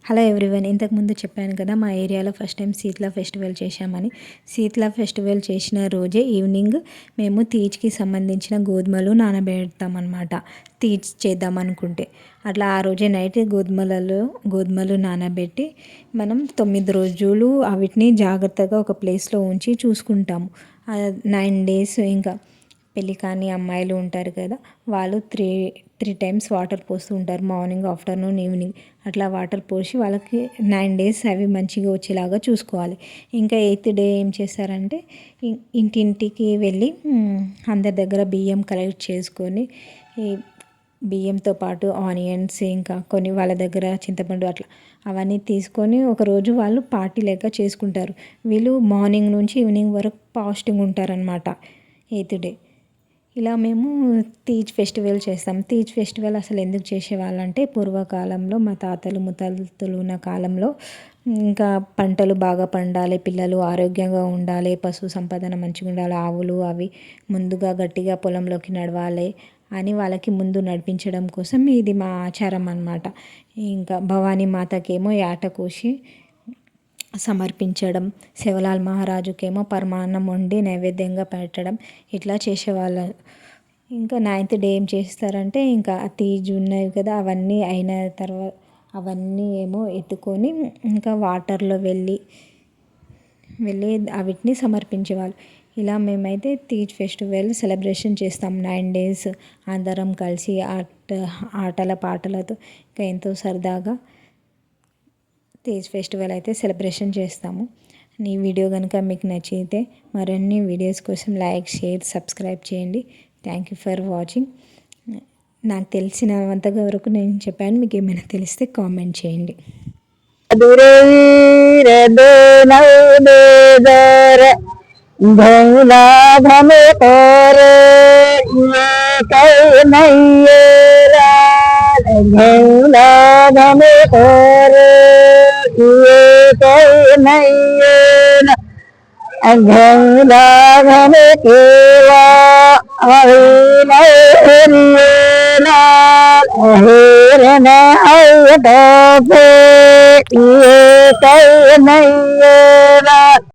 Hello everyone, ఇంతకుముందు చెప్పాను కదా మా ఏరియాలో ఫస్ట్ టైం శీతల ఫెస్టివల్ చేశామని. శీతల ఫెస్టివల్ చేసిన రోజే ఈవినింగ్ మేము తీజ్కి సంబంధించిన గోధుమలు నానబెడతామన్నమాట. తీజ్ చేద్దాం అనుకుంటే అట్లా ఆ రోజే నైట్ గోధుమలు నానబెట్టి మనం 9 రోజులు వీటిని జాగ్రత్తగా ఒక ప్లేస్లో ఉంచి చూసుకుంటాము. 9 డేస్ ఇంకా పెళ్ళి కాని అమ్మాయిలు ఉంటారు కదా, వాళ్ళు త్రీ టైమ్స్ వాటర్ పోస్తూ ఉంటారు. మార్నింగ్, ఆఫ్టర్నూన్, ఈవినింగ్ అట్లా వాటర్ పోసి వాళ్ళకి 9 డేస్ అవి మంచిగా వచ్చేలాగా చూసుకోవాలి. ఇంకా 8th డే ఏం చేస్తారంటే ఇంటింటికి వెళ్ళి అందరి దగ్గర బియ్యం కలెక్ట్ చేసుకొని, ఈ బియ్యంతో పాటు ఆనియన్స్, ఇంకా కొన్ని వాళ్ళ దగ్గర చింతపండు అట్లా అవన్నీ తీసుకొని ఒకరోజు వాళ్ళు పార్టీ లెక్క చేసుకుంటారు. వీళ్ళు మార్నింగ్ నుంచి ఈవినింగ్ వరకు ఫాస్టింగ్ ఉంటారనమాట 8th డే. ఇలా మేము తీజ్ ఫెస్టివల్ చేస్తాం. తీజ్ ఫెస్టివల్ అసలు ఎందుకు చేసేవాళ్ళంటే పూర్వకాలంలో మా తాతలు ముత్తాతలు ఉన్న కాలంలో ఇంకా పంటలు బాగా పండాలి, పిల్లలు ఆరోగ్యంగా ఉండాలి, పశు సంపదన మంచిగా ఉండాలి, ఆవులు అవి ముందుగా గట్టిగా పొలంలోకి నడవాలి అని వాళ్ళకి ముందు నడిపించడం కోసం ఇది మా ఆచారం అన్నమాట. ఇంకా భవానీ మాతకేమో యాట కోసి సమర్పించడం, శివలాల్ మహారాజుకేమో పరమాన్నం వండి నైవేద్యంగా పెట్టడం ఇట్లా చేసేవాళ్ళు. ఇంకా 9th డే ఏం చేస్తారంటే ఇంకా తీజ్ ఉన్నాయి కదా, అవన్నీ అయిన తర్వాత అవన్నీ ఏమో ఎత్తుకొని ఇంకా వాటర్లో వెళ్ళి వీటిని సమర్పించేవాళ్ళు. ఇలా మేమైతే తీజ్ ఫెస్టివల్ సెలబ్రేషన్ చేస్తాం. 9 డేస్ అందరం కలిసి ఆటల పాటలతో ఇంకా ఎంతో సరదాగా తీజ్ ఫెస్టివల్ అయితే సెలబ్రేషన్ చేస్తాము. ఈ వీడియో కనుక మీకు నచ్చితే మరిన్ని వీడియోస్ కోసం లైక్, షేర్, సబ్స్క్రైబ్ చేయండి. Thank you for watching. నాకు తెలిసినంత వరకు నేను చెప్పాను. మీకు ఏమైనా తెలిస్తే కామెంట్ చేయండి. घन केवा हेरन हट पे ये